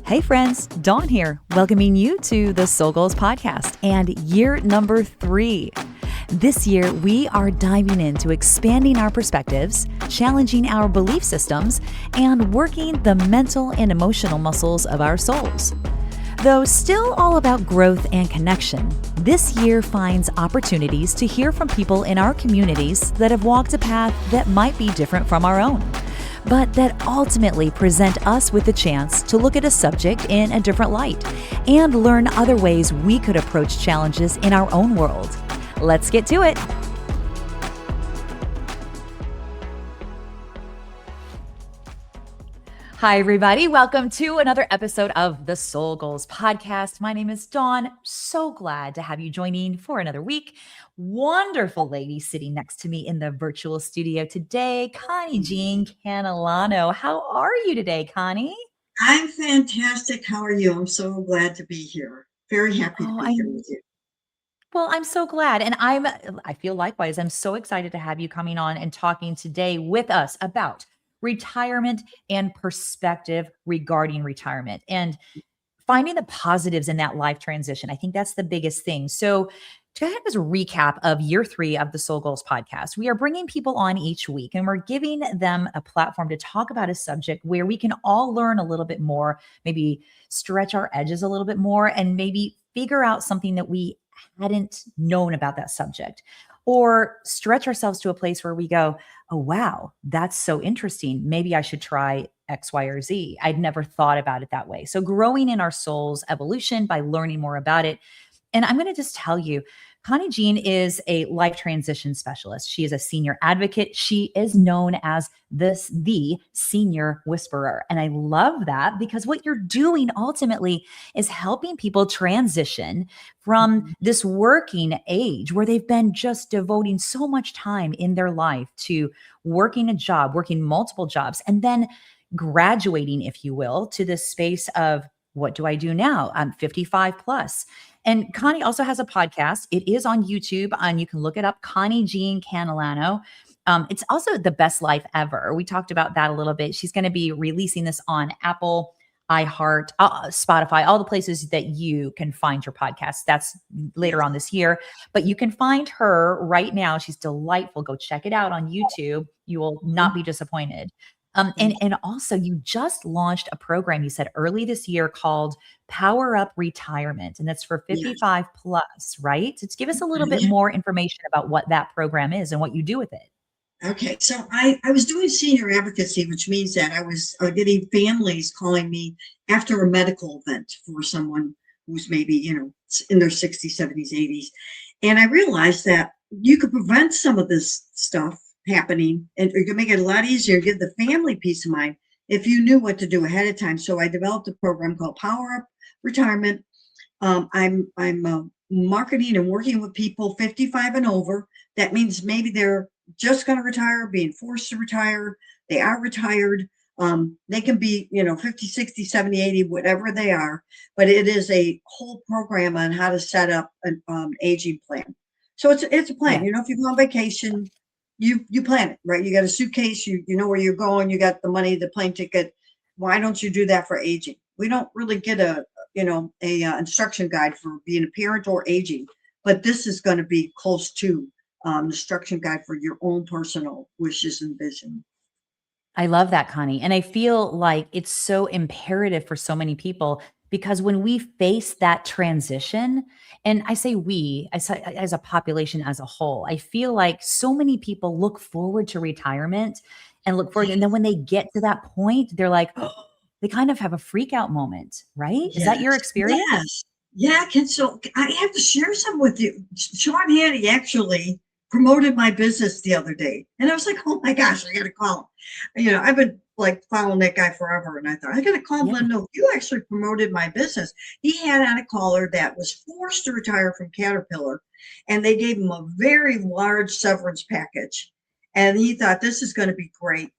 Hey friends, Dawn here, welcoming you to the Soul Goals podcast and year number 3. This year, we are diving into expanding our perspectives, challenging our belief systems, and working the mental and emotional muscles of our souls. Though still all about growth and connection, this year finds opportunities to hear from people in our communities that have walked a path that might be different from our own, but that ultimately present us with the chance to look at a subject in a different light and learn other ways we could approach challenges in our own world. Let's get to it. Hi, everybody. Welcome to another episode of the Soul Goals podcast. My name is Dawn. So glad to have you joining for another week. Wonderful lady sitting next to me in the virtual studio today, Connie Jean Catalano. How are you today, Connie? I'm fantastic. How are you? I'm so glad to be here. Very happy to Oh, be here with you. Well, I'm so glad. And I feel likewise. I'm so excited to have you coming on and talking today with us about retirement and perspective regarding retirement and finding the positives in that life transition. I think that's the biggest thing. So, to kind of as a recap of year 3 of the Soul Goals podcast, we are bringing people on each week and we're giving them a platform to talk about a subject where we can all learn a little bit more, maybe stretch our edges a little bit more, and maybe figure out something that we hadn't known about that subject, or stretch ourselves to a place where we go, oh, wow, that's so interesting. Maybe I should try X, Y, or Z. I'd never thought about it that way. So growing in our soul's evolution by learning more about it. And I'm going to just tell you, Connie Jean is a life transition specialist. She is a senior advocate. She is known as the senior whisperer. And I love that because what you're doing ultimately is helping people transition from this working age where they've been just devoting so much time in their life to working a job, working multiple jobs, and then graduating, if you will, to this space of what do I do now? I'm 55 plus. And Connie also has a podcast. It is on YouTube, and you can look it up, Connie Jean Catalano. It's also The Best Life Ever. We talked about that a little bit. She's going to be releasing this on Apple, iHeart, Spotify, all the places that you can find your podcast. That's later on this year. But you can find her right now. She's delightful. Go check it out on YouTube. You will not be disappointed. And also you just launched a program, you said early this year, called Power Up Retirement. And that's for 55 plus, right? So give us a little bit more information about what that program is and what you do with it. Okay, so I was doing senior advocacy, which means that I was getting families calling me after a medical event for someone who's maybe, in their 60s, 70s, 80s. And I realized that you could prevent some of this stuff happening, and you can make it a lot easier, give the family peace of mind if you knew what to do ahead of time. So I developed a program called Power Up Retirement. I'm marketing and working with people 55 and over. That means maybe they're just going to retire, being forced to retire. They are retired. They can be, 50, 60, 70, 80, whatever they are. But it is a whole program on how to set up an aging plan. So it's a plan. Yeah. If you go on vacation, you plan it, right? You got a suitcase, you know where you're going, you got the money, the plane ticket. Why don't you do that for aging? We don't really get a instruction guide for being a parent or aging, but this is going to be close to instruction guide for your own personal wishes and vision. I love that, Connie. And I feel like it's so imperative for so many people because when we face that transition, and I say we, I say as a population as a whole, I feel like so many people look forward to retirement and look forward. And then when they get to that point, they're like, they kind of have a freak out moment, right? Is that your experience? Yes. Yeah. So I have to share some with you. Sean Hattie actually promoted my business the other day. And I was like, oh my gosh, I got to call him. I've been like following that guy forever. And I thought, I got to call him. No, you actually promoted my business. He had on a caller that was forced to retire from Caterpillar. And they gave him a very large severance package. And he thought, this is going to be great.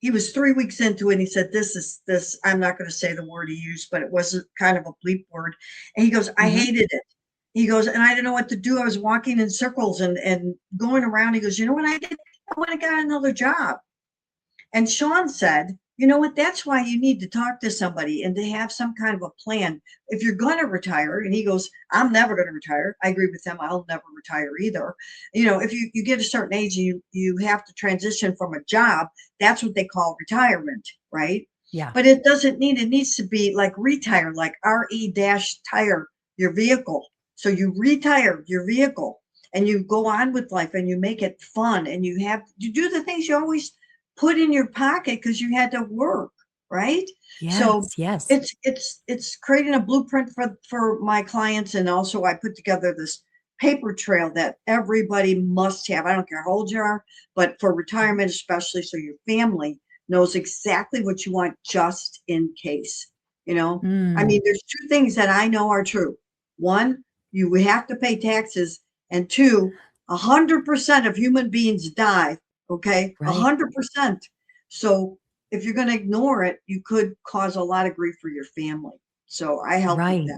He was 3 weeks into it. And he said, this, I'm not going to say the word he used, but it was kind of a bleep word. And he goes, I hated it. He goes, and I didn't know what to do. I was walking in circles and going around. He goes, you know what I did? I went and got another job. And Sean said, you know what? That's why you need to talk to somebody and to have some kind of a plan. If you're going to retire, and he goes, I'm never going to retire. I agree with him. I'll never retire either. You know, if you get a certain age, you have to transition from a job. That's what they call retirement, right? Yeah. But it needs to be like retire, like RE dash tire your vehicle. So you retire your vehicle and you go on with life and you make it fun and you do the things you always put in your pocket because you had to work, right? So Yes. Yes. it's creating a blueprint for my clients, and also I put together this paper trail that everybody must have. I don't care how old you are, but for retirement especially, so your family knows exactly what you want just in case. You know, I Mm, mean, there's two things that I know are true. One, you have to pay taxes, and two, 100% of human beings die. Okay, right. 100%. So if you're going to ignore it, you could cause a lot of grief for your family. So I help with that. Right.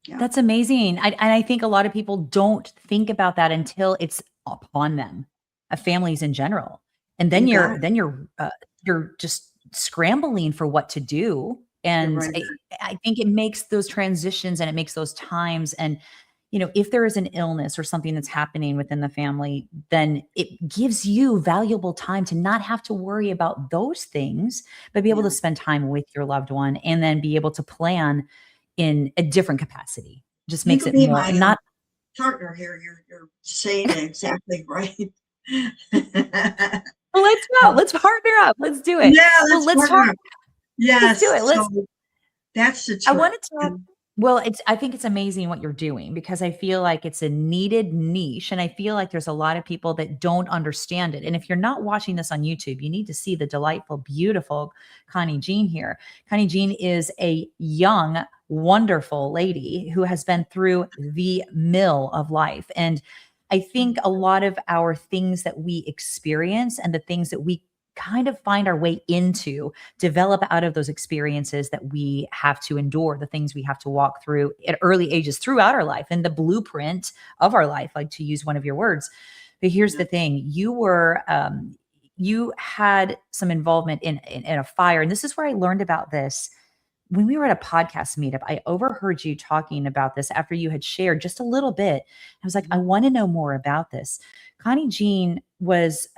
Yeah. That's amazing. And I think a lot of people don't think about that until it's upon them, families in general. And You got it. you're just scrambling for what to do. You're And right. I think it makes those transitions and it makes those times. And, you know, if there is an illness or something that's happening within the family, then it gives you valuable time to not have to worry about those things, but be able Yeah. to spend time with your loved one and then be able to plan in a different capacity. Just You makes could it be more my not partner here. You're saying it exactly right. well, let's go. Um, Let's partner up. Let's do it. yeah, Well, let's partner up. let's do Yes. it. So that's the I trick. want to talk. And Well, I think it's amazing what you're doing because I feel like it's a needed niche and I feel like there's a lot of people that don't understand it. And if you're not watching this on YouTube, you need to see the delightful, beautiful Connie Jean here. Connie Jean is a young, wonderful lady who has been through the mill of life. And I think a lot of our things that we experience and the things that we kind of find our way into develop out of those experiences that we have to endure, the things we have to walk through at early ages throughout our life and the blueprint of our life, like to use one of your words. But here's the thing: you had some involvement in a fire, and this is where I learned about this. When we were at a podcast meetup, I overheard you talking about this after you had shared just a little bit. I was like, I want to know more about this. Connie Jean was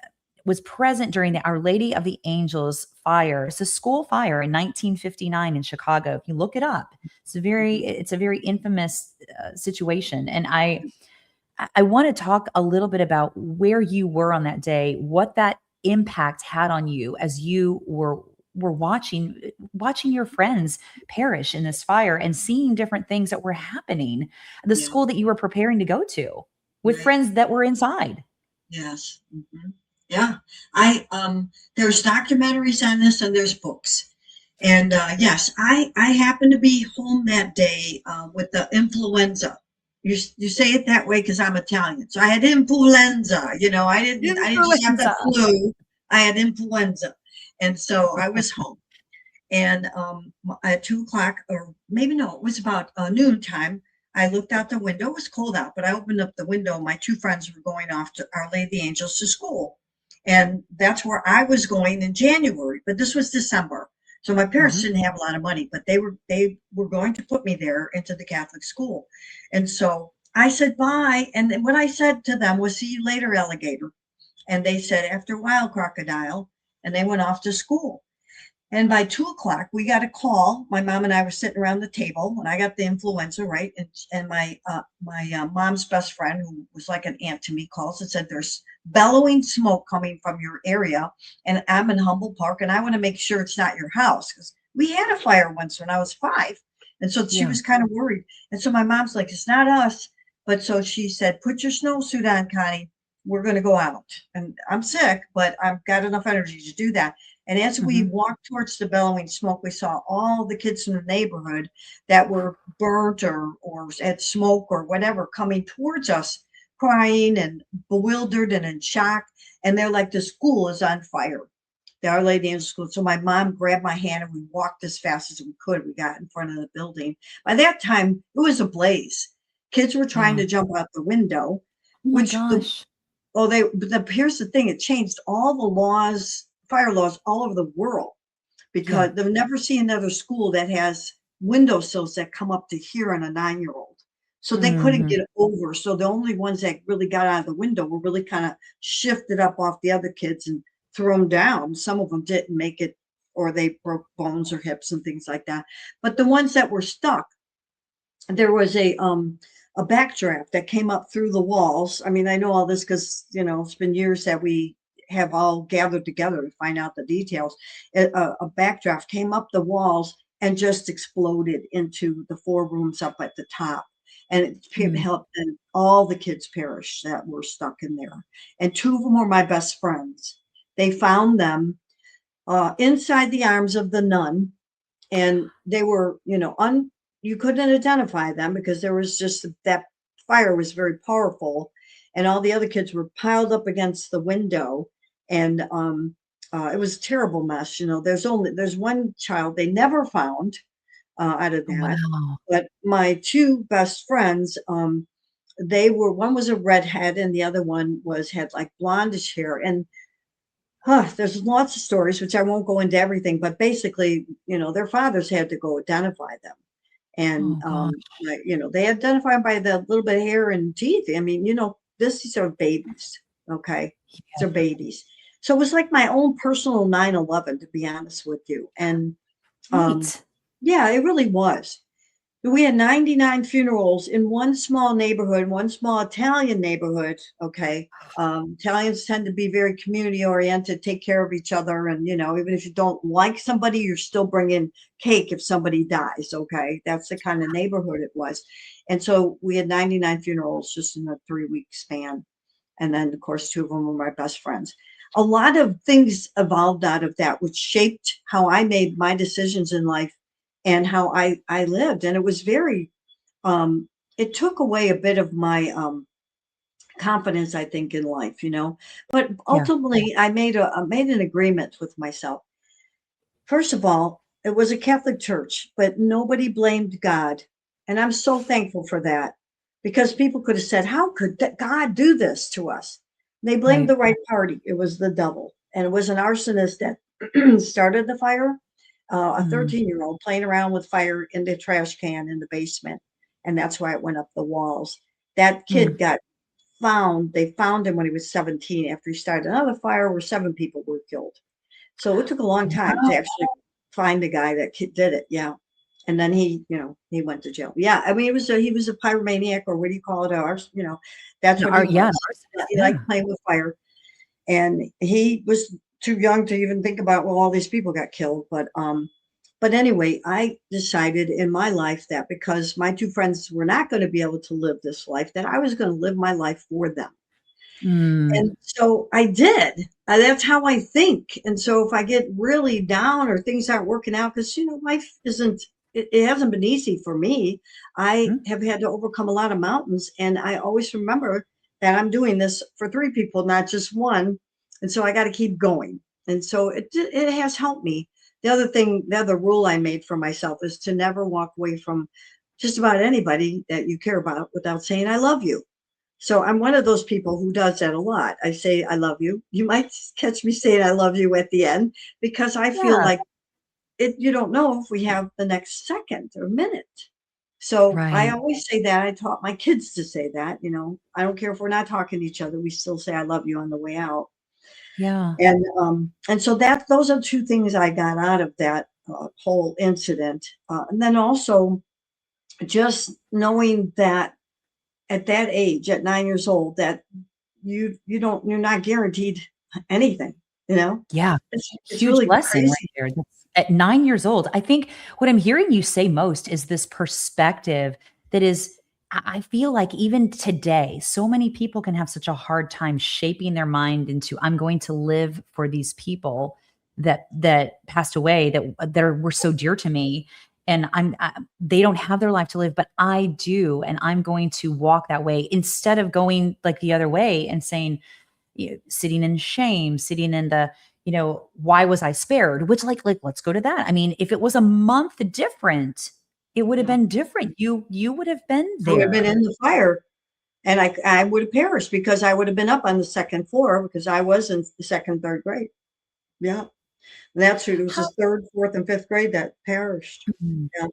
present during the Our Lady of the Angels fire. It's a school fire in 1959 in Chicago. If you look it up, it's a very infamous situation. And I want to talk a little bit about where you were on that day, what that impact had on you as you were watching your friends perish in this fire and seeing different things that were happening at the yeah, school that you were preparing to go to with right. friends that were inside. Yes. Yeah. There's documentaries on this and there's books. And yes, I happened to be home that day with the influenza. You say it that way because I'm Italian. So I had influenza. You know, I didn't just have the Influenza. flu. I had influenza, and so I was home. And at 2 o'clock, or maybe no, it was about noontime. I looked out the window. It was cold out, but I opened up the window. My two friends were going off to Our Lady of the Angels to school. And that's where I was going in January, but this was December. So my parents Mhm. didn't have a lot of money, but they were going to put me there into the Catholic school. And so I said bye. And then what I said to them was, see you later, alligator. And they said, after a while, crocodile. And they went off to school. And by 2 o'clock, we got a call. My mom and I were sitting around the table, and I got the influenza, right? And my mom's best friend, who was like an aunt to me, calls and said, "There's bellowing smoke coming from your area, and I'm in Humboldt Park, and I want to make sure it's not your house because we had a fire once when I was 5." And so she Yeah. was kind of worried. And so my mom's like, "It's not us." But so she said, "Put your snowsuit on, Connie. We're going to go out." And I'm sick, but I've got enough energy to do that. And as we Mhm. walked towards the bellowing smoke, we saw all the kids in the neighborhood that were burnt or had smoke or whatever coming towards us, crying and bewildered and in shock. And they're like, the school is on fire. The Our Lady Angel School. So my mom grabbed my hand and we walked as fast as we could. We got in front of the building. By that time, it was a blaze. Kids were trying Yeah. to jump out the window, Oh my which the gosh. oh, here's the thing, it changed all the laws, fire laws all over the world. Yeah. because they'll never see another school that has windowsills that come up to here on a 9-year-old. So they couldn't Mhm. get over. So the only ones that really got out of the window were really kind of shifted up off the other kids and threw them down. Some of them didn't make it, or they broke bones or hips and things like that. But the ones that were stuck, there was a backdraft that came up through the walls. I mean, I know all this because it's been years that we have all gathered together to find out the details. A backdraft came up the walls and just exploded into the 4 rooms up at the top, and it Mm. helped. And all the kids perished that were stuck in there. And 2 of them were my best friends. They found them inside the arms of the nun, and they were you couldn't identify them because there was just that fire was very powerful, and all the other kids were piled up against the window. And it was a terrible mess. There's one child they never found out of that. Wow. But my 2 best friends, they were one was a redhead and the other one had like blondish hair. And there's lots of stories, which I won't go into everything, but basically, their fathers had to go identify them. And, Oh gosh. they identify them by the little bit of hair and teeth. I mean, these are babies. Okay. These are Yeah. babies. So it was like my own personal 9/11, to be honest with you. And, um, Right. yeah, it really was. We had 99 funerals in one small neighborhood, one small Italian neighborhood. Okay. Italians tend to be very community oriented, take care of each other. And, even if you don't like somebody, you're still bringing cake if somebody dies. Okay. That's the kind of neighborhood it was. And so we had 99 funerals just in a 3-week span. And then, of course, 2 of them were my best friends. A lot of things evolved out of that, which shaped how I made my decisions in life and how I lived. And it was um, it took away a bit of my confidence, I think, in life, But Yeah. ultimately, I made an agreement with myself. First of all, it was a Catholic church, but nobody blamed God. And I'm so thankful for that, because people could have said, how could God do this to us? They blamed Right. the right party. It was the devil. And it was an arsonist that started the fire, a Mm. 13-year-old playing around with fire in the trash can in the basement. And that's why it went up the walls. That Mm. kid they found him when he was 17 after he started another fire where 7 people were killed. So it took a long time to Wow. actually find the guy that did it. Yeah. And then he went to jail. Yeah. I mean, he was a pyromaniac, or what do you call it? That's what he Yeah, an was. arsonist. He Yeah. liked playing with fire. And he was too young to even think about, well, all these people got killed. But anyway, I decided in my life that because my 2 friends were not going to be able to live this life, that I was going to live my life for them. Mm. And so I did. That's how I think. And so if I get really down or things aren't working out, because life it hasn't been easy for me. I Mm. have had to overcome a lot of mountains, and I always remember that I'm doing this for 3 people, not just one. And so I got to keep going. And so it has helped me. The other rule I made for myself is to never walk away from just about anybody that you care about without saying I love you. So I'm one of those people who does that a lot. I say, I love you. You might catch me saying I love you at the end, because I feel Yeah. like you don't know if we have the next second or minute. So I Right. always say that. I taught my kids to say that, I don't care if we're not talking to each other. We still say I love you on the way out. Yeah. And so those are 2 things I got out of that whole incident. And then also just knowing that at that age, at 9 years old, that you're not guaranteed anything, you know? Yeah. It's Huge really lesson right crazy. there. That's at 9 years old. I think what I'm hearing you say most is this perspective that is I feel like even today, so many people can have such a hard time shaping their mind into, "I'm going to live for these people that passed away that were so dear to me, and they don't have their life to live, but I do, and I'm going to walk that way," instead of going, like, the other way and saying, sitting in shame, sitting in the, why was I spared? Which let's go to that. I mean, if it was a month different, it would have Yeah. been different. You would have been I would have been there. in the fire, and I would have perished because I would have been up on the 2nd floor, because I was in the 2nd, 3rd grade. Yeah. That's who, it was How his third, fourth, and fifth grade that perished. mhm. Yeah.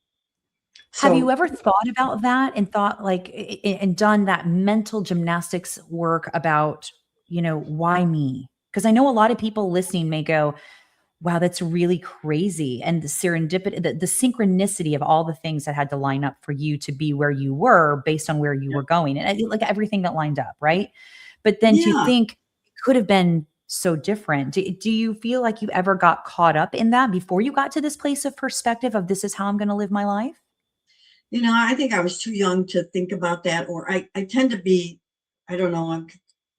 Have you So ever thought about that and thought like and done that mental gymnastics work about, why me? Because I know a lot of people listening may go, wow, that's really crazy. And the serendipity, the synchronicity of all the things that had to line up for you to be where you were based on where you yeah. were going and like everything that lined up, right? But then to Yeah. think it could have been so different. Do you feel like you ever got caught up in that before you got to this place of perspective of this is how I'm going to live my life? I think I was too young to think about that, or I tend to be, I don't know, I'm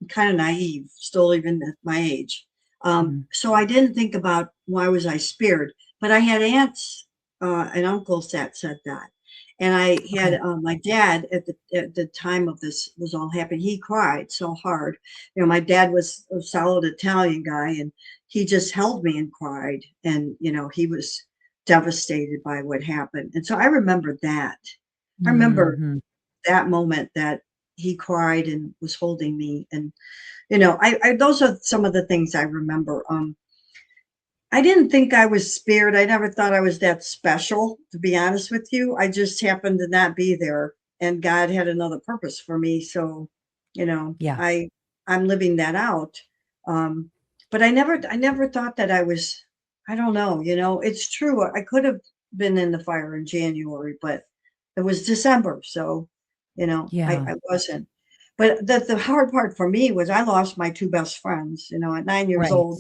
kind of naive still, even at my age. Mhm. So I didn't think about why was I spared, but I had aunts and uncles that said that. And I had Okay. my dad at the time of this was all happening. He cried so hard. My dad was a solid Italian guy, and he just held me and cried. And he was devastated by what happened. And so I remember that. I remember Mhm. that moment that he cried and was holding me. And, I those are some of the things I remember. I didn't think I was spared. I never thought I was that special, to be honest with you. I just happened to not be there, and God had another purpose for me. So, Yeah. I'm living that out. Um, but I never thought that I was. I don't know. It's true. I could have been in the fire in January, but it was December, so I Yeah. I wasn't. But the hard part for me was I lost my two best friends. At 9 years Right. old.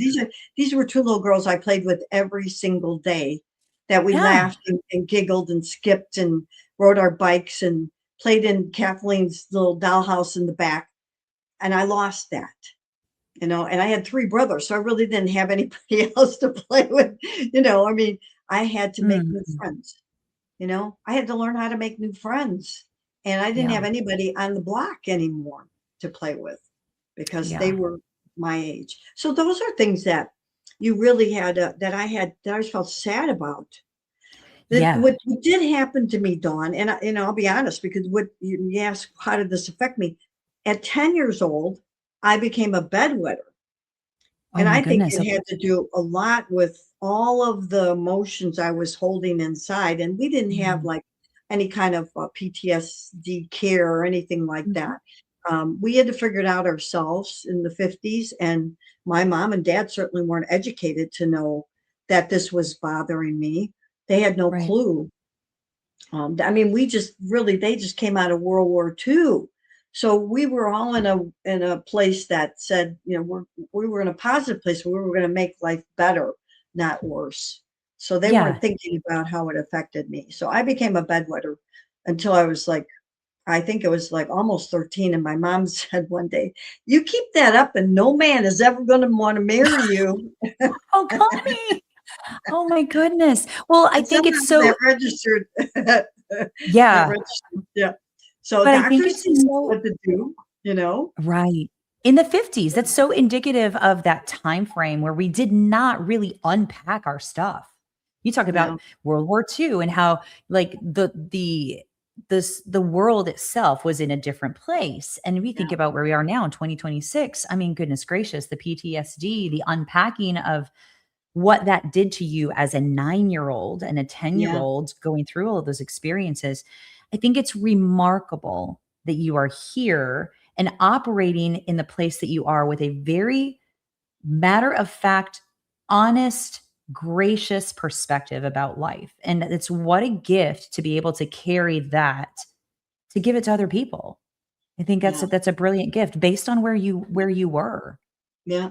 These were two little girls I played with every single day, that we Yeah. laughed and giggled and skipped and rode our bikes and played in Kathleen's little dollhouse in the back. And I lost that, and I had three brothers, so I really didn't have anybody else to play with. I mean, I had to make new Mhm. friends. I had to learn how to make new friends. And I didn't Yeah. have anybody on the block anymore to play with because they Yeah. were my age. So those are things that you really that I felt sad about. That Yeah. what did happen to me, Dawn, and I'll be honest, because what you ask, how did this affect me? At 10 years old, I became a bedwetter. Oh And my I think goodness. it Okay. had to do a lot with all of the emotions I was holding inside. And we didn't have Mhm. like any kind of PTSD care or anything like Mhm. that. We had to figure it out ourselves in the 50s. And my mom and dad certainly weren't educated to know that this was bothering me. They had no Right. clue. I mean, they just came out of World War II. So we were all in a place that said, we were in a positive place where we were going to make life better, not worse. So they weren't Yeah. thinking about how it affected me. So I became a bedwetter until I was like, I think it was like almost 13. And my mom said one day, "You keep that up and no man is ever going to want to marry you." Oh, Connie. Oh my goodness. Well, I And think it's somehow so that registered. That yeah, registered, yeah. So but I think doctors it's didn't know so what to do, you know? right. In the 50s, that's so indicative of that time frame where we did not really unpack our stuff. You talk Yeah, about World War II and how like the world itself was in a different place. And we yeah, think about where we are now in 2026. I mean, goodness gracious, the PTSD, the unpacking of what that did to you as a 9-year-old and a 10-year yeah, old going through all of those experiences. I think it's remarkable that you are here and operating in the place that you are with a very matter of fact, honest, gracious perspective about life. And it's what a gift to be able to carry that to give it to other people. I think yeah, that's a brilliant gift based on where you were. yeah.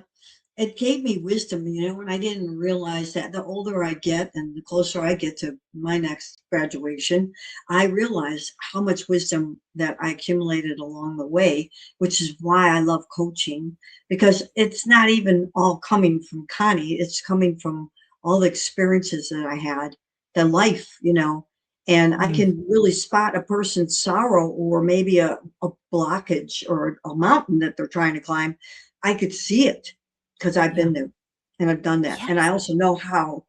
It gave me wisdom, and I didn't realize that the older I get and the closer I get to my next graduation, I realize how much wisdom that I accumulated along the way, which is why I love coaching, because it's not even all coming from Connie, it's coming from all the experiences that I had, the life, and I Mm, can really spot a person's sorrow or maybe a blockage or a mountain that they're trying to climb. I could see it because I've yeah. been there and I've done that. And I Yes. also know how,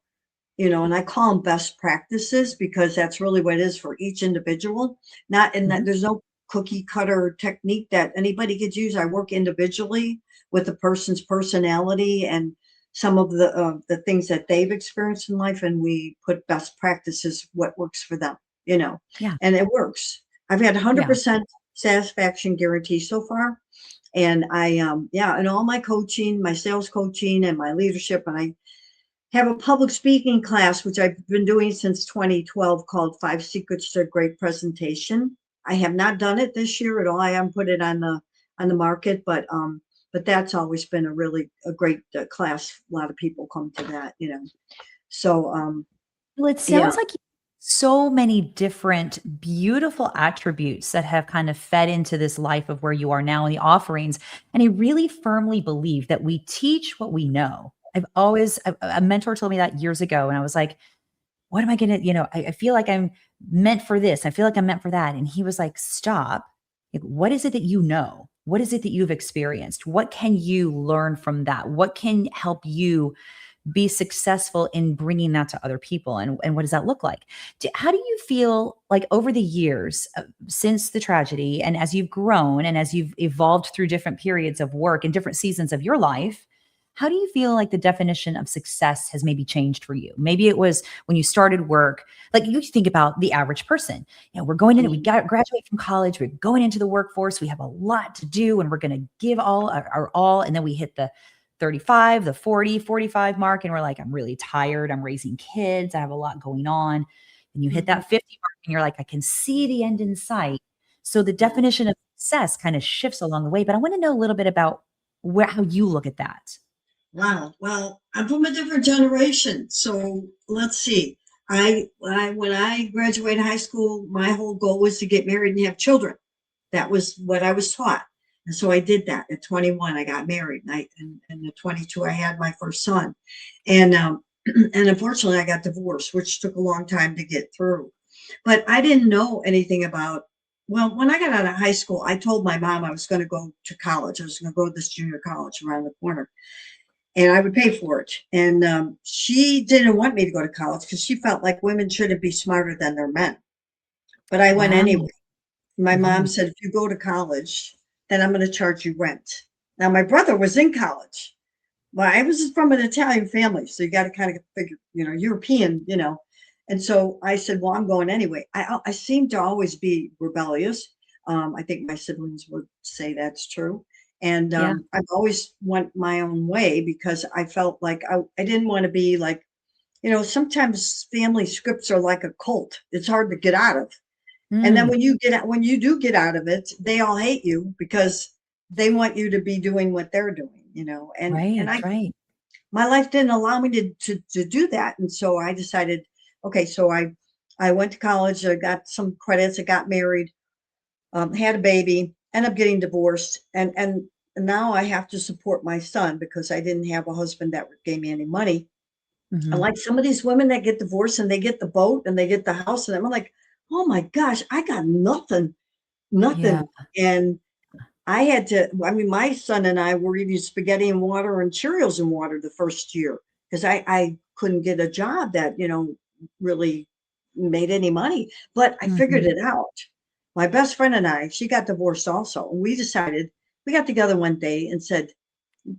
and I call them best practices because that's really what it is for each individual. Not in that Mhm. there's no cookie cutter technique that anybody could use. I work individually with the person's personality and some of the things that they've experienced in life, and we put best practices, what works for them, you know, Yeah. and it works. I've had Yeah. 100% satisfaction guarantee so far. And yeah, and all my coaching, my sales coaching and my leadership, and I have a public speaking class, which I've been doing since 2012 called Five Secrets to a Great Presentation. I have not done it this year at all. I haven't put it on the market, but that's always been a great class. A lot of people come to that, you know. So Well, it yeah. sounds like you so many different beautiful attributes that have kind of fed into this life of where you are now in the offerings. And I really firmly believe that we teach what we know. A mentor told me that years ago, and I was like, what am I going to, I feel like I'm meant for this. I feel like I'm meant for that. And he was like, stop. Like, what is it that you know? What is it that you've experienced? What can you learn from that? What can help you be successful in bringing that to other people? And what does that look like? How do you feel like over the years since the tragedy, and as you've grown and as you've evolved through different periods of work and different seasons of your life, how do you feel like the definition of success has maybe changed for you? Maybe it was when you started work, like you think about the average person. We're going in, we Mhm. got graduate from college, we're going into the workforce, we have a lot to do, and we're going to give all our all. And then we hit the 35, the 40, 45 mark, and we're like, I'm really tired. I'm raising kids. I have a lot going on. And you hit Mhm. that 50 mark and you're like, I can see the end in sight. So the Yeah. definition of success kind of shifts along the way. But I want to know a little bit about how you look at that. Wow. Well, I'm from a different generation. So let's see. When I graduated high school, my whole goal was to get married and have children. That was what I was taught. And so I did that. At 21, I got married. And at 22, I had my first son. And, and unfortunately, I got divorced, which took a long time to get through. But I didn't know anything about, well, when I got out of high school, I told my mom I was going to go to college. I was going to go to this junior college around the corner and I would pay for it. And she didn't want me to go to college because she felt like women shouldn't be smarter than their men. But I went Wow. anyway. My mom Mhm. said, if you go to college, then I'm going to charge you rent. Now, my brother was in college. Well, I was from an Italian family, so you got to kind of figure, European, And so I said, well, I'm going anyway. I seem to always be rebellious. I think my siblings would say that's true. And Yeah. I've always went my own way because I felt like I didn't want to be like, sometimes family scripts are like a cult. It's hard to get out of. And then Mm. when you do get out of it, they all hate you because they want you to be doing what they're doing, and Right. I Right. my life didn't allow me to do that. And so I decided, okay, so I went to college, I got some credits, I got married, had a baby, ended up getting divorced, and now I have to support my son because I didn't have a husband that gave me any money. And Mhm. like some of these women that get divorced and they get the boat and they get the house, and I'm like, oh my gosh, I got nothing, Yeah. nothing. And I had to, I mean, my son and I were eating spaghetti and water and Cheerios and water the first year because I couldn't get a job that, really made any money. But I figured Mhm. it out. My best friend and I, she got divorced also. And we decided, we got together one day and said,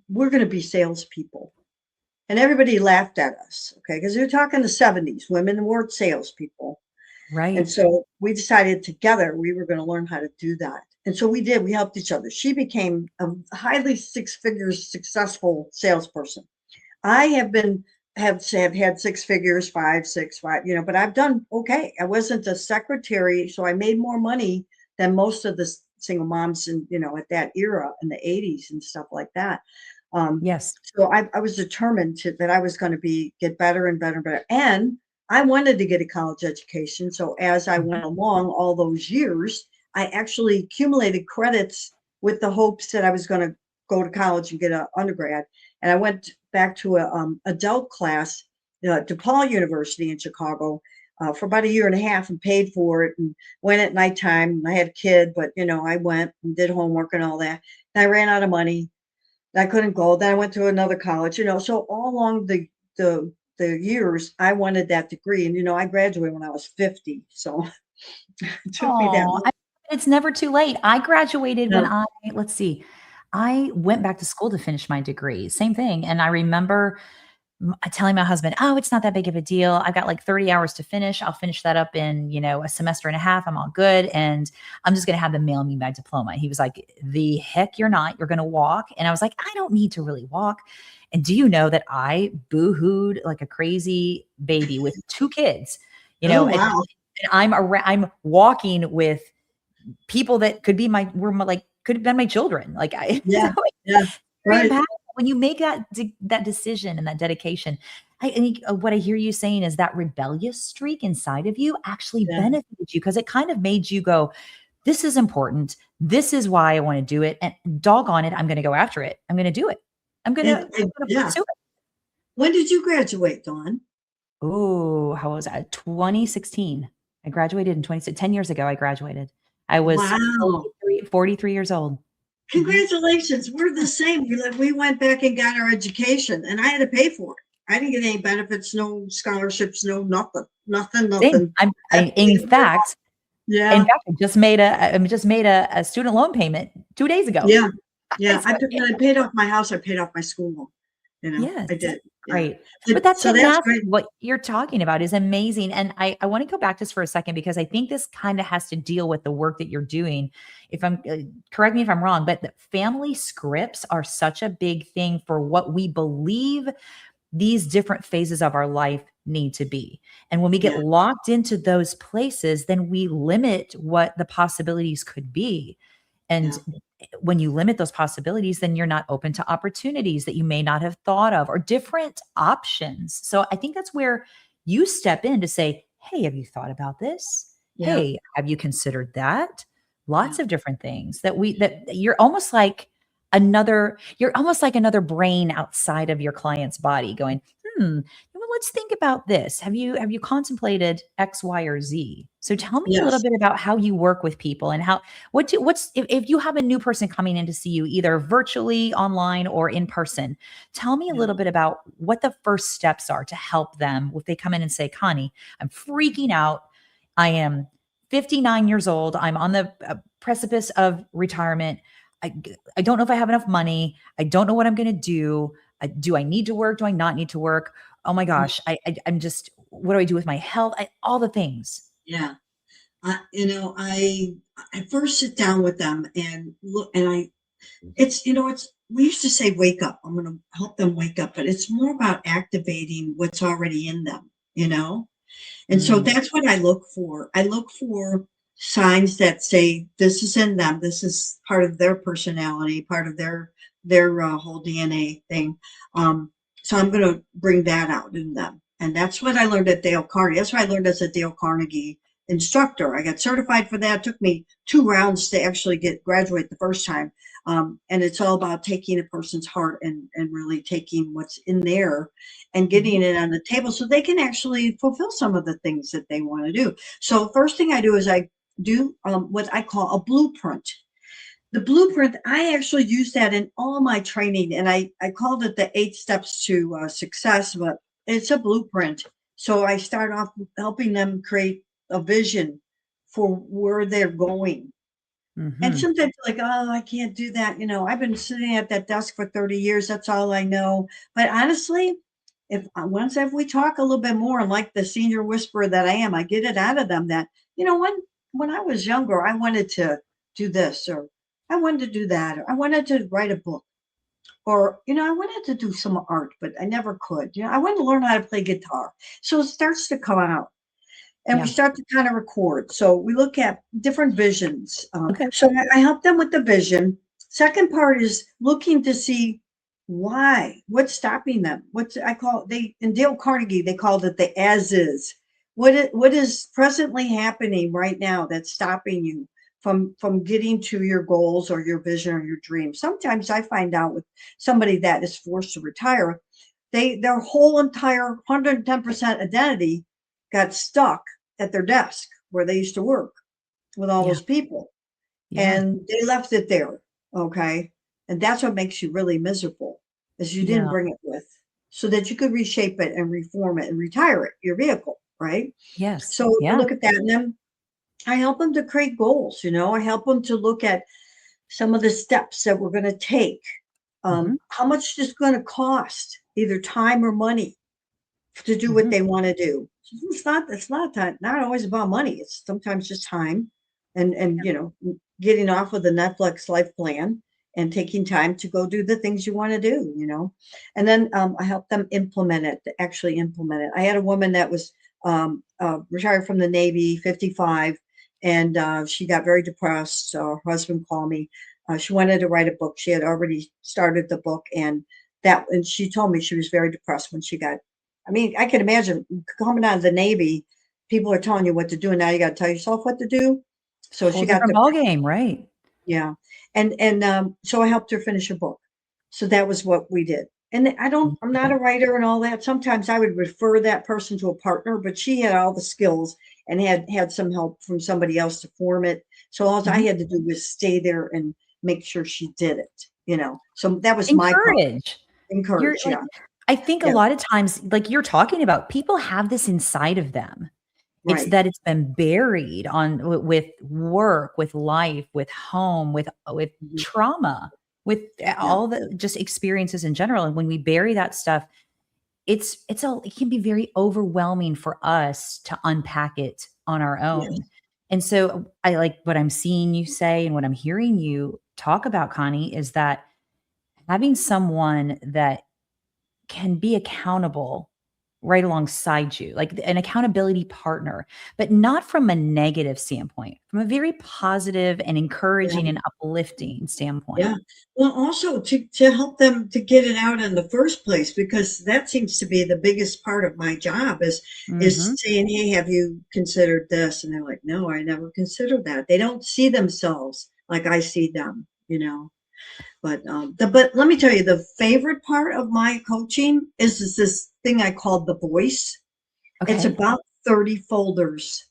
we're going to be salespeople. And everybody laughed at us, okay, because we were talking the 70s. Women weren't salespeople. And Right. so we decided together we were going to learn how to do that. And so we did. We helped each other. She became a highly six figures successful salesperson. I have had six figures, five, six, five, but I've done okay. I wasn't a secretary, so I made more money than most of the single moms in, at that era in the 80s and stuff like that. Um, Yes. so I was determined that I was going to get better and better and better. And I wanted to get a college education. So as I Mhm. went along all those years, I actually accumulated credits with the hopes that I was going to go to college and get an undergrad. And I went back to a adult class, DePaul University in Chicago, for about a year and a half and paid for it and went at nighttime. I had a kid, but I went and did homework and all that. And I ran out of money. I couldn't go. Then I went to another college, so all along the years, I wanted that degree. And I graduated when I was 50. So it took me that Oh, long. it's never too late. I graduated when No. let's see, I went back to school to finish my degree, same thing, and I remember telling my husband, "Oh, it's not that big of a deal. I've got like 30 hours to finish. I'll finish that up in, a semester and a half. I'm all good. And I'm just going to have them mail me my diploma." He was like, "The heck you're not. You're going to walk." And I was like, "I don't need to really walk." And do you know that I boo-hooed like a crazy baby with two kids, Oh, and wow. I'm walking with people that could have been my children. Like I, so Yeah. it's Yeah. very Right. impactful when you make that decision and that dedication. I think what I hear you saying is that rebellious streak inside of you actually Yeah. benefited you because it kind of made you go, "This is important. This is why I want to do it, and doggone it, I'm going to go after it. I'm going to do it. I'm going to Yeah. pursue it." When did you graduate, Dawn? Oh, how was that? 2016. I graduated in 10 years ago. I graduated. I was Wow. 43 years old. Mhm. Congratulations. We're the same. We went back and got our education, and I had to pay for it. I didn't get any benefits, no scholarships, no nothing, nothing, Same. nothing. I I in paid for it all. fact in Yeah. fact, I just made a student loan payment 2 days ago. Yeah. Yeah. So When I paid off my house, I paid off my school loan. yes, I did. Yeah. great. But that's So that's tenacity. great. What you're talking about is amazing, and I wanna go back just for a second because I think this kinda has to deal with the work that you're doing. If I'm correct me if I'm wrong, but the family scripts are such a big thing for what we believe these different phases of our life need to be. And when we get Yeah. locked into those places, then we limit what the possibilities could be. And Yeah. when you limit those possibilities, then you're not open to opportunities that you may not have thought of or different options. So I think that's where you step in to say, "Hey, have you thought about this? Yeah. Hey, have you considered that?" Yeah. Lots of different things that you're almost like another brain outside of your client's body going, well, let's think about this. Have you contemplated X, Y, or Z? So tell me a little Yes. bit about how you work with people and what's if you have a new person coming in to see you either virtually, online, or in person, tell me a Yeah. little bit about what the first steps are to help them if they come in and say, "Connie, I'm freaking out. I am 59 years old. I'm on the precipice of retirement. I don't know if I have enough money. I don't know what I'm going to do. Do I need to work? Do I not need to work? Oh my gosh, I'm just, what do I do with my health? All the things." Yeah. I first sit down with them and look, and we used to say wake up. I'm going to help them wake up, but it's more about activating what's already in them, you know? And so Mm, that's what I look for. I look for signs that say this is in them. This is part of their personality, part of their whole DNA thing. So I'm going to bring that out in them, and that's what I learned at Dale Carnegie. That's what I learned as a Dale Carnegie instructor. I got certified for that. It took me 2 rounds to actually get graduate the first time. And it's all about taking a person's heart and really taking what's in there and mhm. getting it on the table so they can actually fulfill some of the things that they want to do. So first thing I do is I do what I call a blueprint. The blueprint, I actually use that in all my training, and I called it the 8 steps to success, but it's a blueprint. So I start off helping them create a vision for where they're going. And Mhm. sometimes like, oh, I can't do that. I've been sitting at that desk for 30 years. That's all I know. But honestly, if we talk a little bit more, and like the senior whisperer that I am, I get it out of them that, when I was younger, I wanted to do this, or I wanted to do that, or I wanted to write a book, or, I wanted to do some art, but I never could. I wanted to learn how to play guitar. So it starts to come out and we Yeah. start to kind of record. So we look at different visions. Okay. So I help them with the vision. Second part is looking to see what's stopping them. What's I call they in Dale Carnegie they called it the as is. What is presently happening right now that's stopping you from getting to your goals or your vision or your dream? Sometimes I find out with somebody that is forced to retire, their whole entire 110% identity got stuck at their desk where they used to work with all Yeah. those people. Yeah. And they left it there. Okay. And that's what makes you really miserable is you didn't Yeah. bring it with so that you could reshape it and reform it and retire it, your vehicle. Right. Yes. So I Yeah. look at that and then I help them to create goals. I help them to look at some of the steps that we're going to take, Mhm. how much it's going to cost, either time or money, to do what Mhm. they want to do. It's not time, not always about money. It's sometimes just time and getting off of the Netflix life plan and taking time to go do the things you want to do. And then I help them implement it, to actually implement it. I had a woman that was retired from the Navy, 55, and she got very depressed. So her husband called me. She wanted to write a book. She had already started the book, and she told me she was very depressed when she got. I mean, I can imagine coming out of the Navy, people are telling you what to do, and now you got to tell yourself what to do. So Whole she got different depressed. ball game, right? Yeah. And so I helped her finish a book. So that was what we did. And I'm not a Mhm. writer and all that. Sometimes I would refer that person to a partner, but she had all the skills and had some help from somebody else to form it. So all I Mhm. had to do was stay there and make sure she did it. So that was my part. Encourage. You're Encourage. like Yeah. I think a Yeah. lot of times, like you're talking about, people have this inside of them. It's Right. that it's been buried on with work, with life, with home, with Mhm. trauma, with Yeah. all the just experiences in general. And when we bury that stuff, it can be very overwhelming for us to unpack it on our own. Yes. And so I like what I'm seeing you say and what I'm hearing you talk about, Connie, is that having someone that can be accountable right alongside you, like an accountability partner, but not from a negative standpoint, from a very positive and encouraging and uplifting Yeah. standpoint. Well, also to help them to get it out in the first place, because that seems to be the biggest part of my job is Mhm. saying, "Hey, have you considered this?" And they're like, "No, I never considered that." They don't see themselves like I see them. But let me tell you, the favorite part of my coaching is this thing I call the voice. It's Okay. about 30 folders,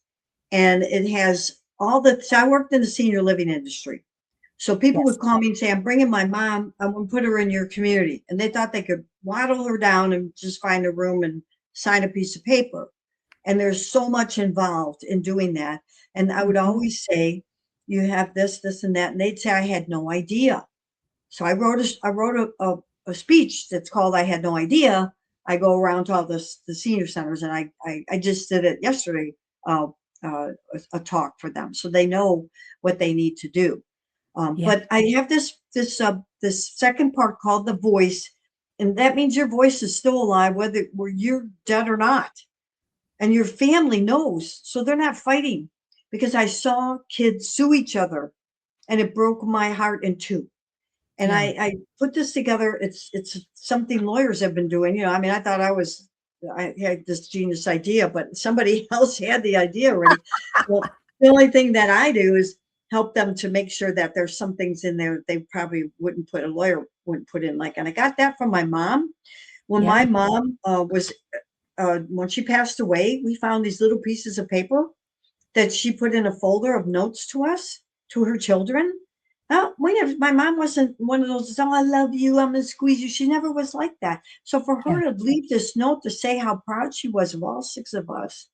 and it has all the. So I worked in the senior living industry. So people Yes. would call me and say, "I'm bringing my mom. I'm going to put her in your community." And they thought they could waddle her down and just find a room and sign a piece of paper. And there's so much involved in doing that. And I would Mhm. always say, "You have this, this, and that." And they'd say, "I had no idea." So I wrote a speech that's called "I Had No Idea." I go around to all the senior centers, and I just did it yesterday, uh, a talk for them, so they know what they need to do. Yeah. But I have this second part called the voice, and that means your voice is still alive, whether you're dead or not, and your family knows, so they're not fighting. Because I saw kids sue each other, and it broke my heart in two. And Yeah. I put this together. It's something lawyers have been doing. I mean, I had this genius idea, but somebody else had the idea already. Well, the only thing that I do is help them to make sure that there's some things in there that they probably a lawyer wouldn't put in. And I got that from my mom. When Yeah. my mom when she passed away, we found these little pieces of paper that she put in a folder of notes to us, to her children. My mom wasn't one of those, "Oh, I love you, I'm gonna squeeze you." She never was like that. So for Yeah. her to leave this note to say how proud she was of all six of us,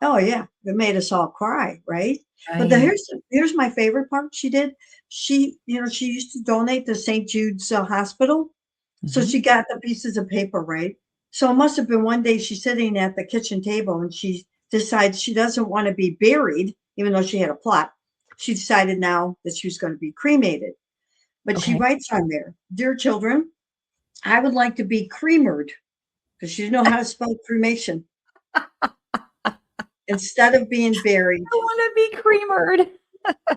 oh yeah, it made us all cry, right? But Right. here's my favorite part. She did. She used to donate to St. Jude's hospital, so Mhm. she got the pieces of paper, right? So it must have been one day she's sitting at the kitchen table and she decides she doesn't want to be buried, even though she had a plot. She decided now that she was going to be cremated. But she Okay. writes on there, "Dear children, I would like to be creamered," because she didn't know how to spell cremation, "instead of being buried. I wanna be creamered.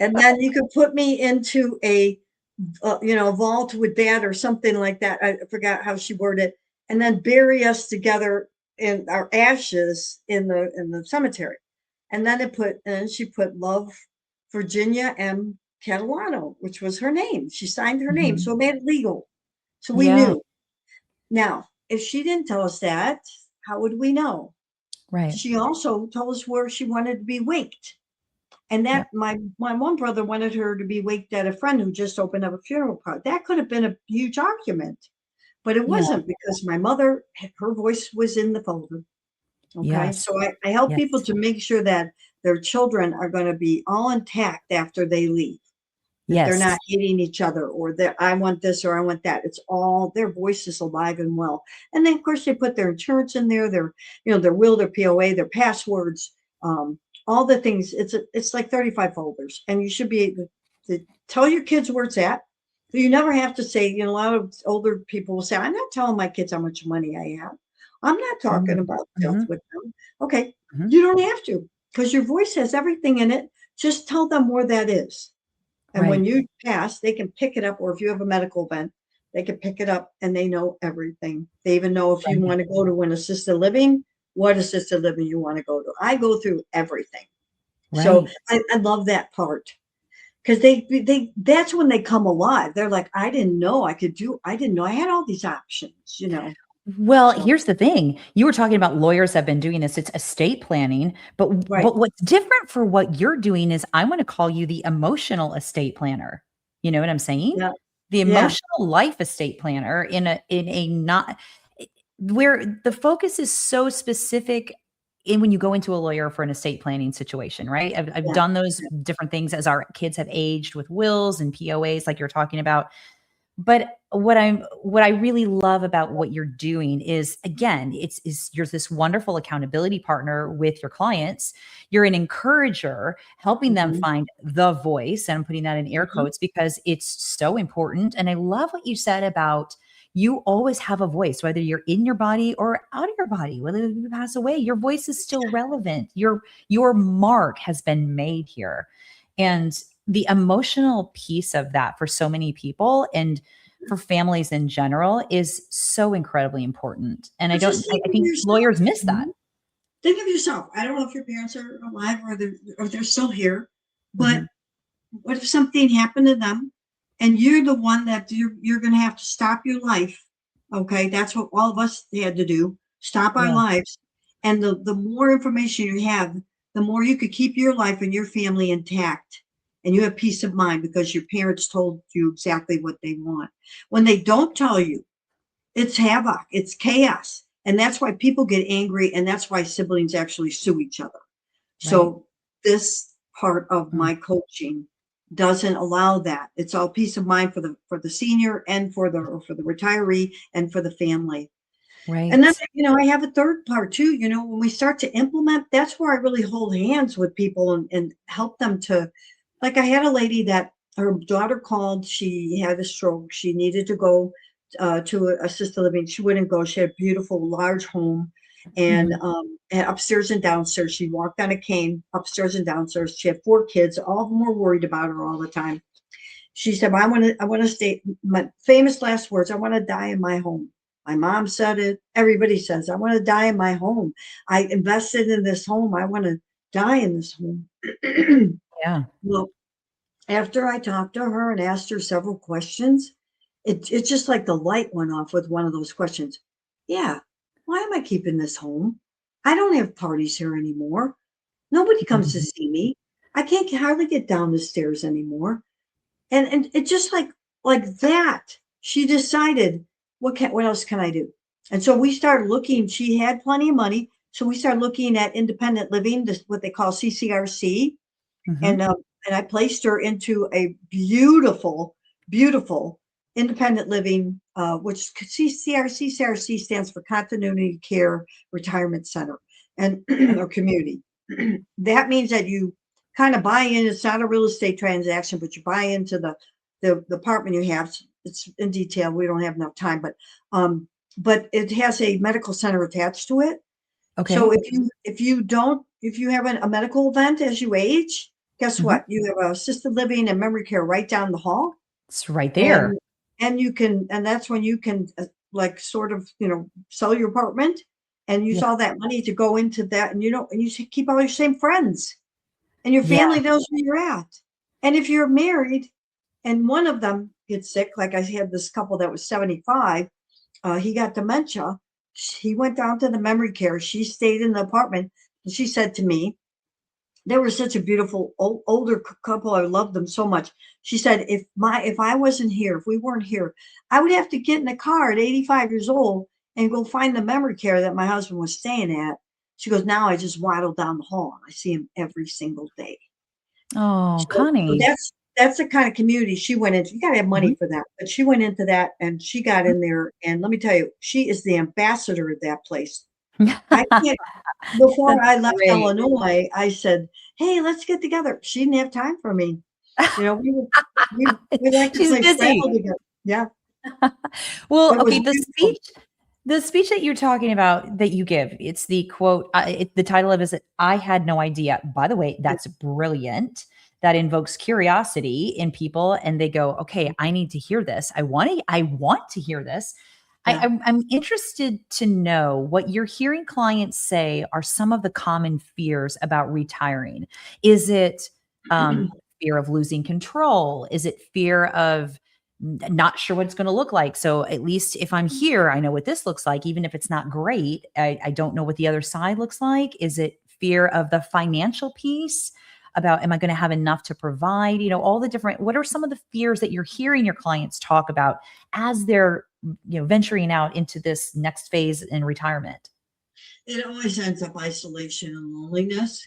And then you could put me into a vault with that or something like that." I forgot how she worded it. "And then bury us together in our ashes in the cemetery." And she put "Love, Virginia M. Catalano," which was her name. She signed her name, so Mhm. it made it legal. So we Yeah. knew. Now, if she didn't tell us that, how would we know? Right. She also told us where she wanted to be waked. And that Yep. my one brother wanted her to be waked at a friend who just opened up a funeral parlor. That could have been a huge argument, but it Yeah. wasn't, because my mother, her voice was in the folder. Okay. Yes. So I help people Yes. to make sure that their children are going to be all intact after they leave. That they're not Yes. hating each other, or that I want this or I want that. It's all their voice is alive and well. And then of course they put their insurance in there, their, their will, their POA, their passwords, all the things. It's like 35 folders, and you should be able to tell your kids where it's at. So you never have to say, a lot of older people will say, I'm not telling my kids how much money I have. I'm not talking Mhm. about death Mhm. with them. Okay, Mhm. you don't have to, because your voice has everything in it. Just tell them where that is. And when Right. you pass, they can pick it up, or if you have a medical event, they can pick it up and they know everything. They even know if you Right. want to go to an assisted living, what assisted living you want to go to. I go through everything. So Right. I love that part, because they that's when they come alive. They're like, I didn't know I had all these options. Well, So here's the thing. You were talking about lawyers have been doing this. It's estate planning, but right. but what's different for what you're doing is I want to call you the emotional estate planner. You know what I'm saying? Yeah. The Yeah. emotional life estate planner in a not where the focus is so specific in when you go into a lawyer for an estate planning situation, right? I've Yeah. done those different things as our kids have aged with wills and POAs like you're talking about. But what I really love about what you're doing is again, it's you're this wonderful accountability partner with your clients. You're an encourager, helping them Mhm. find the voice, and I'm putting that in air Mhm. quotes because it's so important. And I love what you said about you always have a voice, whether you're in your body or out of your body, whether you pass away, your voice is still relevant. Your mark has been made here. And the emotional piece of that for so many people and for families in general is so incredibly important. And I But don't just think I of think yourself. lawyers miss that. Mhm. Think of yourself. I don't know if your parents are alive, or they're still here, but Mhm. what if something happened to them and you're the one that you're going to have to stop your life? Okay, that's what all of us had to do, stop our Yeah, lives. And the more information you have, the more you could keep your life and your family intact. And you have peace of mind because your parents told you exactly what they want. When they don't tell you, it's havoc, it's chaos. And that's why people get angry. And that's why siblings actually sue each other. right. So this part of Mm, my coaching doesn't allow that. It's all peace of mind for the senior, and for the retiree, and for the family. And then, right. I have a third part too. When we start to implement, that's where I really hold hands with people, and help them to, like, I had a lady that her daughter called, she had a stroke. She needed to go to assisted living. She wouldn't go. She had a beautiful large home, and Mhm. and upstairs and downstairs. She walked on a cane upstairs and downstairs. She had 4 kids. All of them were worried about her all the time. She said, I want to stay, my famous last words, I want to die in my home. My mom said it. Everybody says, I want to die in my home. I invested in this home. I want to die in this home. Yeah. Well, after I talked to her and asked her several questions, it's just like the light went off with one of those questions. Yeah, why am I keeping this home? I don't have parties here anymore. Nobody comes to Mhm. see me. I can't hardly get down the stairs anymore. And it just like that, she decided, what else can I do? And so we started looking. She had plenty of money, so we started looking at independent living, this what they call CCRC, and Mhm. um, and I placed her into a beautiful, beautiful independent living, which CCRC stands for Continuity Care Retirement Center, and Okay. or community. That means that you kind of buy in. It's not a real estate transaction, but you buy into the apartment you have. It's in detail. We don't have enough time, but it has a medical center attached to it. So Okay. if you have a medical event as you age, guess Mhm. what? You have assisted living and memory care right down the hall, It's right there. and that's when you can, like, sort of, sell your apartment and use Yeah. all that money to go into that, and you keep all your same friends, and your Yeah. family knows where you're at. And if you're married and one of them gets sick, like I had this couple that was 75, he got dementia. He went down to the memory care. She stayed in the apartment. And she said to me, they were such a beautiful older couple. I loved them so much. She said, if I wasn't here, if we weren't here, I would have to get in the car at 85 years old and go find the memory care that my husband was staying at. She goes, now I just waddle down the hall. I see him every single day. Oh, So Connie. that's the kind of community she went into. You got to have money Mhm. for that, but she went into that and she got in there. And let me tell you, she is the ambassador of that place. I can't. Before That's I left great. Illinois, I said, "Hey, let's get together." She didn't have time for me. You know, we like to She's play busy. Scrabble together. Yeah, Well, it was okay, beautiful. the speech that you're talking about that you give, it's the quote, the title of it is "I had no idea." By the way, Yeah, that's brilliant. That invokes curiosity in people and they go, "Okay, I need to hear this. I want to hear this." yeah. I'm interested to know what you're hearing clients say are some of the common fears about retiring. Is it fear of losing control? Is it fear of not sure what it's going to look like? So at least if I'm here, I know what this looks like. Even if it's not great, I don't know what the other side looks like. Is it fear of the financial piece? About, am I going to have enough to provide? All the different, what are some of the fears that you're hearing your clients talk about as they're venturing out into this next phase in retirement? It always ends up isolation and loneliness.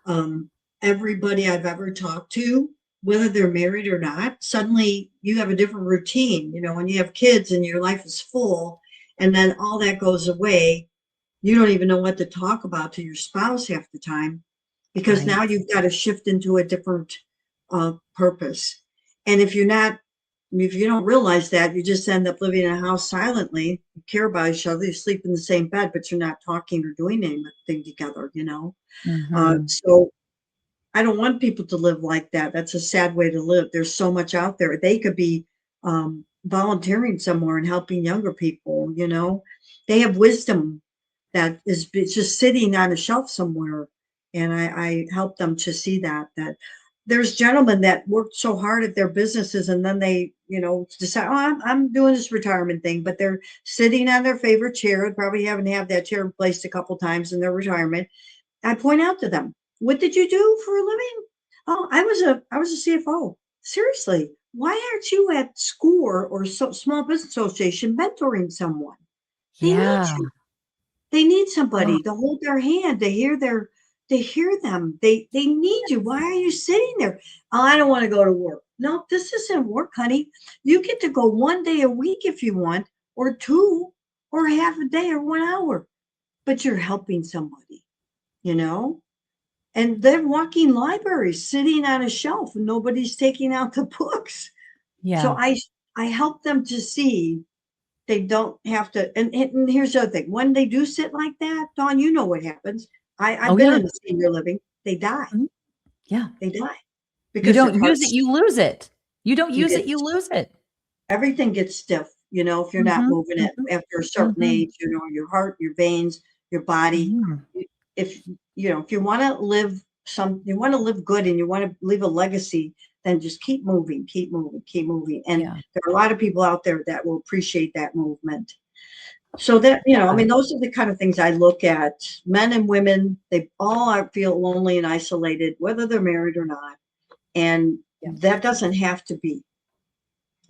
Um, Everybody I've ever talked to, whether they're married or not, suddenly you have a different routine. You know, when you have kids and your life is full, and then all that goes away, you don't even know what to talk about to your spouse half the time because Right. now you've got to shift into a different purpose. And if you don't realize that, you just end up living in a house silently. You care about each other, you sleep in the same bed, but you're not talking or doing anything together, you know? Hmm. So I don't want people to live like that. That's a sad way to live. There's so much out there. They could be volunteering somewhere and helping younger people, you know? They have wisdom that is it's just sitting on a shelf somewhere. And I help them to see that there's gentlemen that worked so hard at their businesses and then they, decide, oh, I'm doing this retirement thing, but they're sitting on their favorite chair, probably having to have that chair replaced a couple times in their retirement. I point out to them, what did you do for a living? Oh, I was a CFO. Seriously, why aren't you at SCORE or small business association mentoring someone? They need Yeah. you. They need Oh, somebody to hold their hand, to hear them. They need you. Why are you sitting there? Oh, I don't want to go to work. No, this isn't work, honey. You get to go 1 day a week if you want, or two, or half a day or 1 hour. But you're helping somebody, you know? And they're walking libraries sitting on a shelf and nobody's taking out the books. So yeah. I help them to see they don't have to. And here's the other thing: when they do sit like that, Dawn, you know what happens. I've Oh, been yeah. in the senior living. They die. Mhm. Yeah. They die You because their don't use it, hearts. you lose it. You don't You use get it, you lose it. everything gets stiff. You know, if you're not Mhm, moving it mhm, after a certain mhm, age, your heart, your veins, your body. mhm. If if you want to you want to live good and you want to leave a legacy, then just keep moving, keep moving, keep moving. And Yeah, there are a lot of people out there that will appreciate that movement. So that, I yeah, mean, those are the kind of things I look at. Men and women, they all feel lonely and isolated, whether they're married or not. And yeah, that doesn't have to be.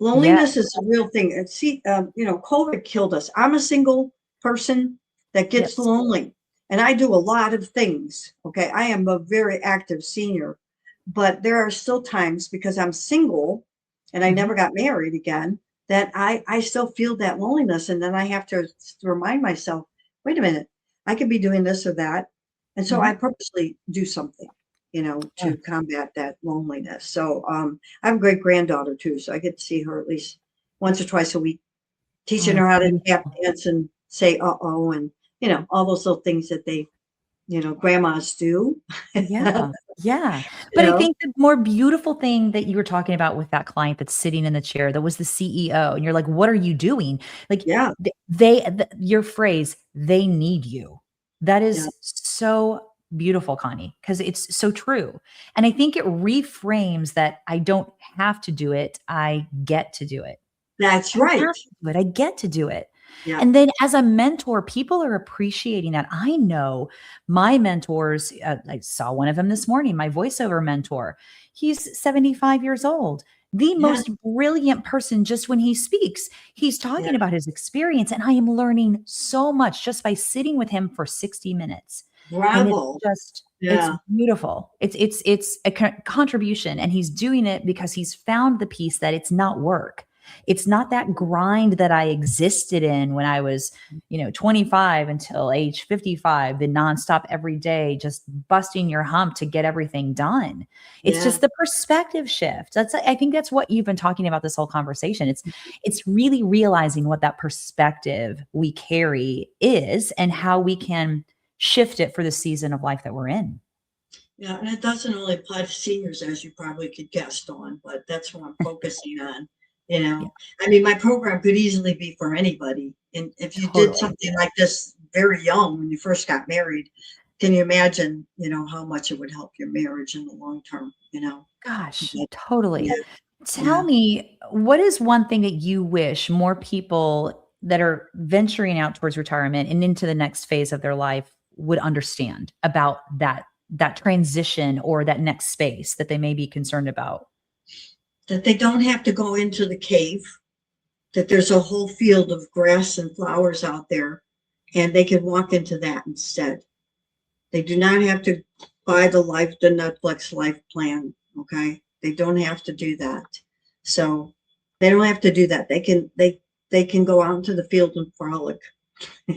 yeah, Loneliness is a real thing. And see, COVID killed us. I'm a single person that gets yes, lonely, and I do a lot of things. Okay, I am a very active senior, but there are still times because I'm single and I mhm, never got married again that I still feel that loneliness, and then I have to remind myself, wait a minute, I could be doing this or that, and so I mhm, purposely do something, yeah, to combat that loneliness. So I have a great granddaughter too, so I get to see her at least once or twice a week, oh, teaching her that's how to tap beautiful. dance and say "uh-oh" and all those little things that they, grandmas do. Yeah, yeah, You but I know? think the more beautiful thing that you were talking about with that client that's sitting in the chair, that was the CEO, and you're like, "What are you doing?" Like, Yeah, your phrase, "They need you." That yeah, is so beautiful, Connie, because it's so true, and I think it reframes that I don't have to do it, I get to do it. that's I don't right. have to do it. I get to do it. Yeah, And then as a mentor, people are appreciating that. I know my mentors, I saw one of them this morning, my voiceover mentor. He's 75 years old, the yeah, most brilliant person just when he speaks. He's yeah, talking about his experience, and I am learning so much just by sitting with him for 60 minutes. And it's Bravo. just, it's Yeah. beautiful. It's a contribution, and he's doing it because he's found the piece that it's not work. It's not that grind that I existed in when I was, 25 until age 55, the nonstop every day, just busting your hump to get everything done. It's Yeah. just the perspective shift. I think that's what you've been talking about this whole conversation. It's really realizing what that perspective we carry is and how we can shift it for the season of life that we're in. Yeah. And it doesn't only apply to seniors, as you probably could guess, Dawn, but that's what I'm focusing on. You Yeah, know, I mean, my program could easily be for anybody. And if you did totally. something like this very young when you first got married, can you imagine, how much it would help your marriage in the long term? Gosh, But, totally. yeah. Tell Yeah. me, what is one thing that you wish more people that are venturing out towards retirement and into the next phase of their life would understand about that transition or that next space that they may be concerned about? That they don't have to go into the cave, that there's a whole field of grass and flowers out there, and they can walk into that instead. They do not have to buy the Netflix life plan. Okay. They don't have to do that. So they don't have to do that. They can go out into the field and frolic.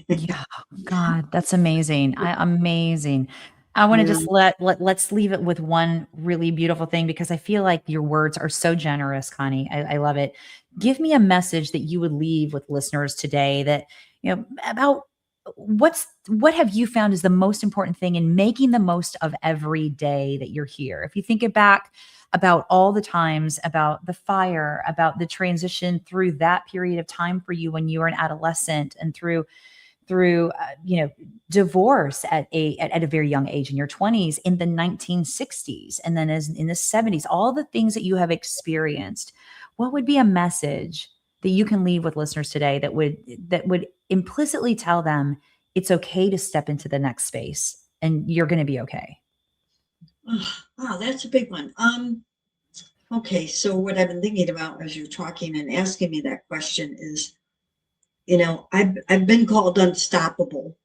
Yeah, God, that's amazing. Amazing. I want to Yeah. just let's leave it with one really beautiful thing because I feel like your words are so generous, Connie. I love it. Give me a message that you would leave with listeners today that, about what have you found is the most important thing in making the most of every day that you're here? If you think it back about all the times, about the fire, about the transition through that period of time for you when you were an adolescent, and through divorce at a very young age in your 20s, in the 1960s, and then as in the 70s, all the things that you have experienced, what would be a message that you can leave with listeners today that would implicitly tell them it's okay to step into the next space and you're going to be okay? Oh, wow, that's a big one. Okay, so what I've been thinking about as you're talking and asking me that question is, I've been called unstoppable.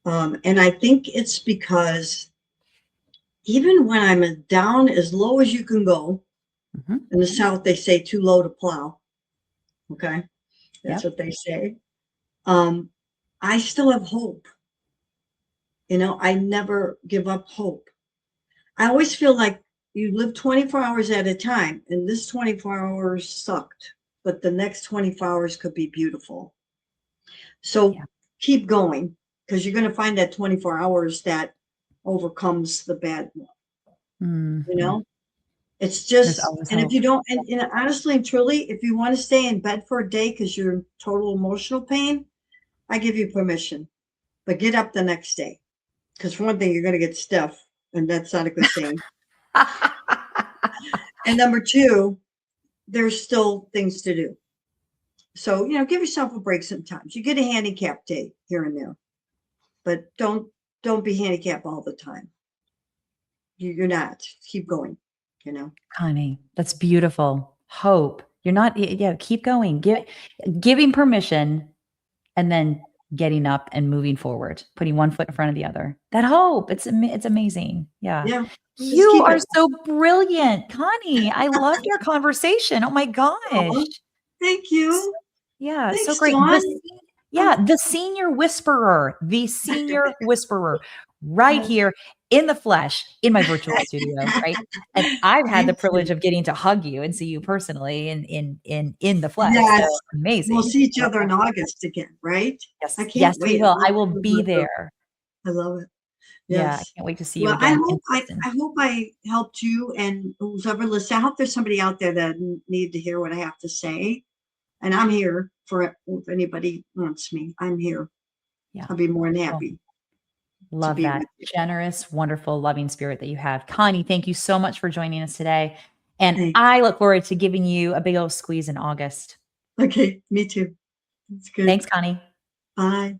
And I think it's because even when I'm down as low as you can go, Mhm. in the South, they say too low to plow. Okay. That's Yep. what they say. Um, I still have hope. I never give up hope. I always feel like you live 24 hours at a time, and this 24 hours sucked, but the next 24 hours could be beautiful. So Yeah. keep going because you're going to find that 24 hours that overcomes the bad one, you Mhm. know? It's There's just, always and if you hope. don't, and honestly and truly, if you want to stay in bed for a day because you're in total emotional pain, I give you permission, but get up the next day. Because for one thing, you're going to get stiff, and that's not a good thing. And number two, there's still things to do. So, give yourself a break sometimes. You get a handicap day here and there, but don't be handicapped all the time. You're not. Keep going, you know. Connie, that's beautiful. Hope. You're not, yeah, keep going. Giving permission and then getting up and moving forward, putting one foot in front of the other. That hope, it's amazing. Yeah. Yeah. You Just keep are it. so brilliant, Connie. I loved our conversation. Oh my gosh. Oh, thank S you. Yeah, so Thanks, great. Dawn. Yeah, the senior whisperer right here in the flesh in my virtual studio, right? And I've had the Thank privilege you. of getting to hug you and see you personally in the flesh. So Yes. We'll amazing. see each Yeah, other yeah. in August again, right? I Yes, yes, can't we wait. will. I will be there. I love it. Yeah, I Yes. can't wait to see you Well, I again in hope I, person. I hope I helped you and who's ever listening. I hope there's somebody out there that need to hear what I have to say. And I'm here for if anybody wants me. I'm here. Yeah. I'll be more than Well, happy to love be that with you. generous, wonderful, loving spirit that you have. Connie, thank you so much for joining us today. And Thanks. I look forward to giving you a big old squeeze in August. Okay, me too. That's good. Thanks, Connie. Bye.